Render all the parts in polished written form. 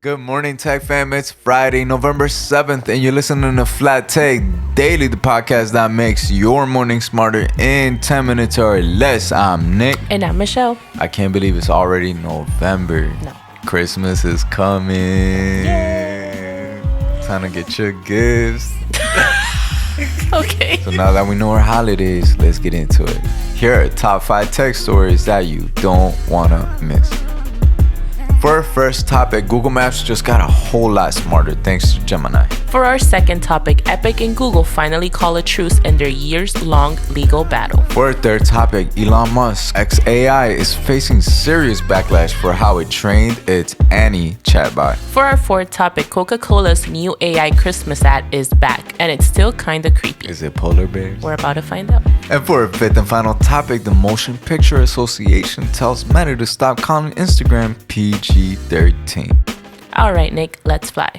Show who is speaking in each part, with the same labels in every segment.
Speaker 1: Good morning, Tech fam. It's Friday, November 7th, and you're listening to FLYTECH Daily, the podcast that makes your morning smarter in 10 minutes or less. I'm Nick.
Speaker 2: And I'm Michelle.
Speaker 1: I can't believe it's already November.
Speaker 2: No.
Speaker 1: Christmas is coming.
Speaker 2: Yay.
Speaker 1: Time to get your gifts.
Speaker 2: Okay.
Speaker 1: So now that we know our holidays, let's get into it. Here are top 5 tech stories that you don't want to miss. For our first topic, Google Maps just got a whole lot smarter thanks to Gemini.
Speaker 2: For our second topic, Epic and Google finally call a truce in their years-long legal battle.
Speaker 1: For our third topic, Elon Musk's AI is facing serious backlash for how it trained its Annie chatbot.
Speaker 2: For our fourth topic, Coca-Cola's new AI Christmas ad is back, and it's still kinda creepy.
Speaker 1: Is it polar bears?
Speaker 2: We're about to find out.
Speaker 1: And for our fifth and final topic, the Motion Picture Association tells Meta to stop calling Instagram PG-13.
Speaker 2: All right, Nick, let's fly.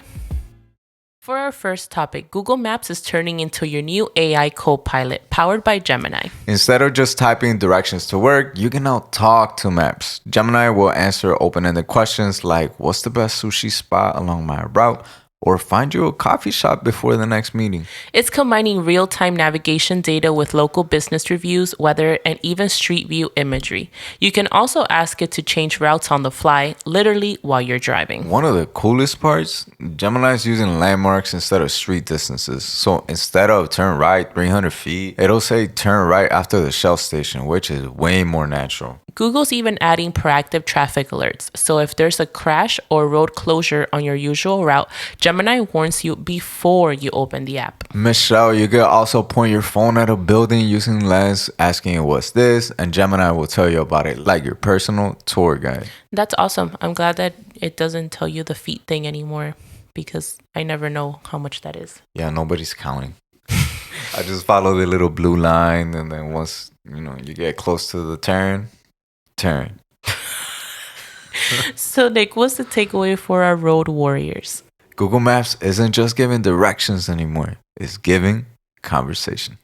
Speaker 2: For our first topic, Google Maps is turning into your new AI copilot powered by Gemini.
Speaker 1: Instead of just typing directions to work, you can now talk to Maps. Gemini will answer open-ended questions like, what's the best sushi spot along my route? Or find you a coffee shop before the next meeting.
Speaker 2: It's combining real-time navigation data with local business reviews, weather, and even street view imagery. You can also ask it to change routes on the fly, literally while you're driving.
Speaker 1: One of the coolest parts, Gemini is using landmarks instead of street distances. So instead of turn right 300 feet, it'll say turn right after the Shell station, which is way more natural.
Speaker 2: Google's even adding proactive traffic alerts. So if there's a crash or road closure on your usual route, Gemini warns you before you open the app.
Speaker 1: Michelle, you could also point your phone at a building using Lens, asking it what's this, and Gemini will tell you about it like your personal tour guide.
Speaker 2: That's awesome. I'm glad that it doesn't tell you the feet thing anymore because I never know how much that is.
Speaker 1: Yeah, nobody's counting. I just follow the little blue line, and then once you get close to the turn.
Speaker 2: So Nick, what's the takeaway for our road warriors?
Speaker 1: Google Maps isn't just giving directions anymore. It's giving conversation.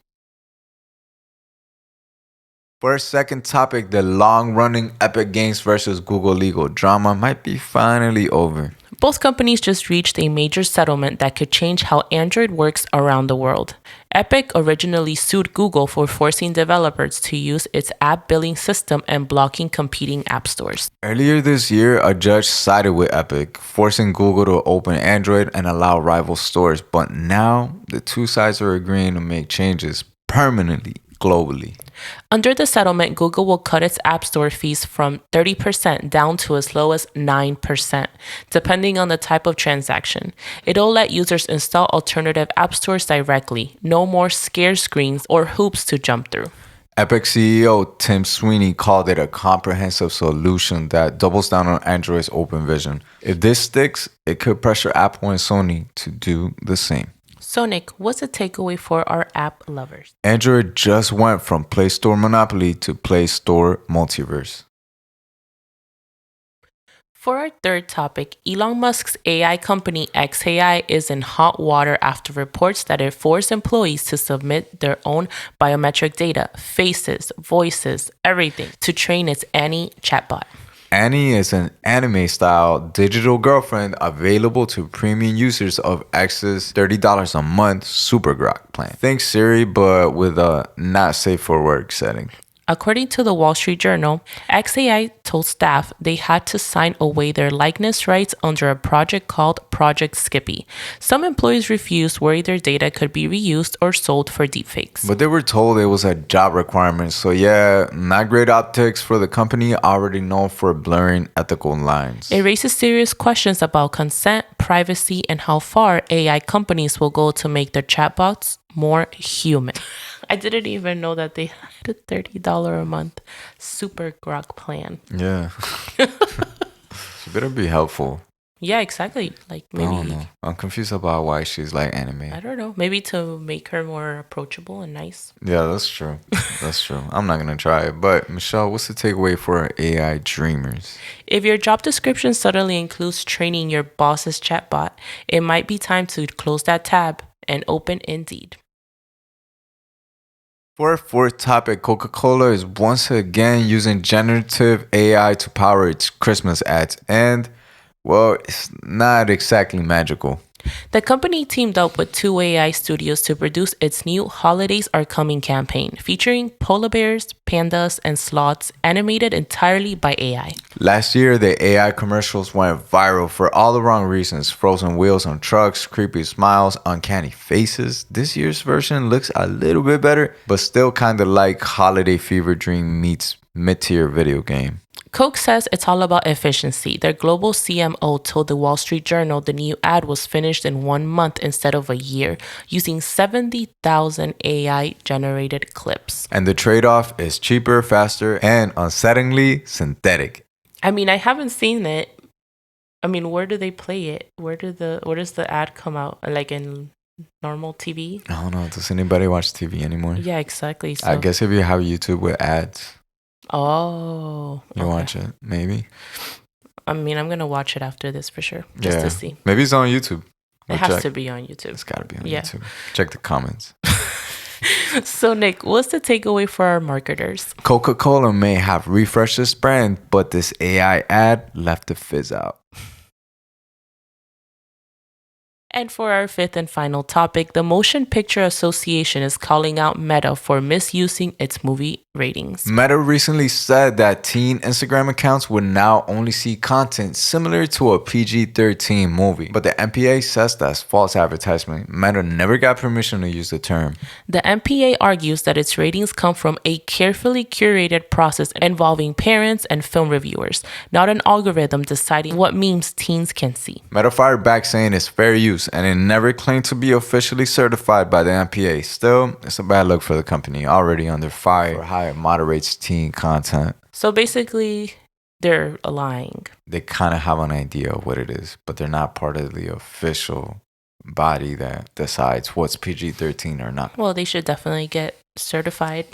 Speaker 1: For our second topic, the long-running Epic Games versus Google legal drama might be finally over.
Speaker 2: Both companies just reached a major settlement that could change how Android works around the world. Epic originally sued Google for forcing developers to use its app billing system and blocking competing app stores.
Speaker 1: Earlier this year, a judge sided with Epic, forcing Google to open Android and allow rival stores. But now, the two sides are agreeing to make changes permanently, globally.
Speaker 2: Under the settlement, Google will cut its App Store fees from 30% down to as low as 9%, depending on the type of transaction. It'll let users install alternative app stores directly, no more scare screens or hoops to jump through.
Speaker 1: Epic CEO Tim Sweeney called it a comprehensive solution that doubles down on Android's open vision. If this sticks, it could pressure Apple and Sony to do the same.
Speaker 2: So Nick, what's the takeaway for our app lovers?
Speaker 1: Android just went from Play Store monopoly to Play Store multiverse.
Speaker 2: For our third topic, Elon Musk's AI company xAI is in hot water after reports that it forced employees to submit their own biometric data, faces, voices, everything, to train its Annie chatbot.
Speaker 1: Annie is an anime-style digital girlfriend available to premium users of X's $30 a month Super Grok plan. Think Siri, but with a not safe for work setting.
Speaker 2: According to the Wall Street Journal, xAI told staff they had to sign away their likeness rights under a project called Project Skippy. Some employees refused, worried their data could be reused or sold for deepfakes.
Speaker 1: But they were told it was a job requirement, so yeah, not great optics for the company already known for blurring ethical lines.
Speaker 2: It raises serious questions about consent, privacy, and how far AI companies will go to make their chatbots more human. I didn't even know that they had a $30 a month Super Grok plan.
Speaker 1: Yeah. She better be helpful.
Speaker 2: Yeah, exactly. Like
Speaker 1: I don't
Speaker 2: maybe
Speaker 1: know. I'm confused about why she's like anime.
Speaker 2: I don't know. Maybe to make her more approachable and nice.
Speaker 1: Yeah, that's true. That's true. I'm not gonna try it. But Michelle, what's the takeaway for our AI dreamers?
Speaker 2: If your job description suddenly includes training your boss's chatbot, it might be time to close that tab and open Indeed.
Speaker 1: For our fourth topic, Coca-Cola is once again using generative AI to power its Christmas ads. And Well, it's not exactly magical.
Speaker 2: The company teamed up with 2AI Studios to produce its new Holidays Are Coming campaign, featuring polar bears, pandas, and sloths animated entirely by AI.
Speaker 1: Last year, the AI commercials went viral for all the wrong reasons. Frozen wheels on trucks, creepy smiles, uncanny faces. This year's version looks a little bit better, but still kind of like Holiday Fever Dream meets mid-tier video game.
Speaker 2: Coke says it's all about efficiency. Their global CMO told the Wall Street Journal the new ad was finished in 1 month instead of a year, using 70,000 AI-generated clips.
Speaker 1: And the trade-off is cheaper, faster, and unsettlingly synthetic.
Speaker 2: I mean, I haven't seen it. I mean, where do they play it? Where does the ad come out? Like in normal TV?
Speaker 1: I don't know. Does anybody watch TV anymore?
Speaker 2: Yeah, exactly. So.
Speaker 1: I guess if you have YouTube with ads.
Speaker 2: Oh.
Speaker 1: You watch it, maybe?
Speaker 2: I mean, I'm going to watch it after this for sure, just to see.
Speaker 1: Maybe it's on YouTube.
Speaker 2: It has to be on YouTube.
Speaker 1: It's got to be on YouTube. Check the comments.
Speaker 2: So, Nick, what's the takeaway for our marketers?
Speaker 1: Coca-Cola may have refreshed its brand, but this AI ad left the fizz out.
Speaker 2: And for our fifth and final topic, the Motion Picture Association is calling out Meta for misusing its movie ratings.
Speaker 1: Meta recently said that teen Instagram accounts would now only see content similar to a PG-13 movie. But the MPA says that's false advertisement. Meta never got permission to use the term.
Speaker 2: The MPA argues that its ratings come from a carefully curated process involving parents and film reviewers, not an algorithm deciding what memes teens can see.
Speaker 1: Meta fired back saying it's fair use, and it never claimed to be officially certified by the MPA. Still, it's a bad look for the company, already under fire for how it moderates teen content.
Speaker 2: So basically, they're lying.
Speaker 1: They kind of have an idea of what it is, but they're not part of the official body that decides what's PG-13 or not.
Speaker 2: Well, they should definitely get certified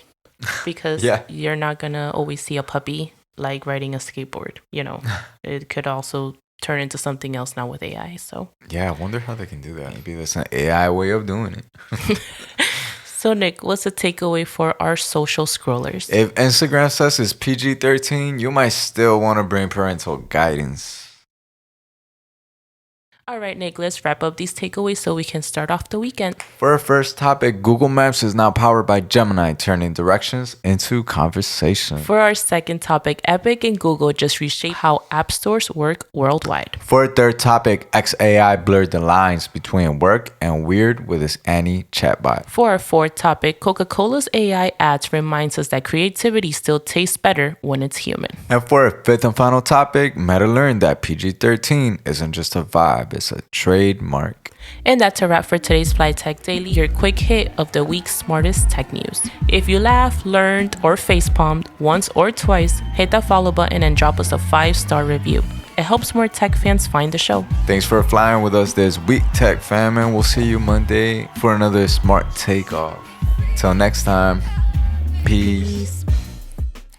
Speaker 2: because you're not going to always see a puppy like riding a skateboard. You know, it could also turn into something else now with AI. So
Speaker 1: yeah, I wonder how they can do that. Maybe there's an AI way of doing it.
Speaker 2: So Nick, what's the takeaway for our social scrollers?
Speaker 1: If Instagram says it's PG-13, you might still want to bring parental guidance.
Speaker 2: All right, Nick, let's wrap up these takeaways so we can start off the weekend.
Speaker 1: For our first topic, Google Maps is now powered by Gemini, turning directions into conversation.
Speaker 2: For our second topic, Epic and Google just reshaped how app stores work worldwide.
Speaker 1: For our third topic, XAI blurred the lines between work and weird with its Annie chatbot.
Speaker 2: For our fourth topic, Coca-Cola's AI ads reminds us that creativity still tastes better when it's human.
Speaker 1: And for our fifth and final topic, Meta learned that PG-13 isn't just a vibe, it's a trademark.
Speaker 2: And that's a wrap for today's FLYTECH Daily, your quick hit of the week's smartest tech news. If you laughed, learned, or facepalmed once or twice, hit that follow button and drop us a 5-star review. It helps more tech fans find the show.
Speaker 1: Thanks for flying with us this week, Tech Fam, and we'll see you Monday for another smart takeoff. Till next time, peace.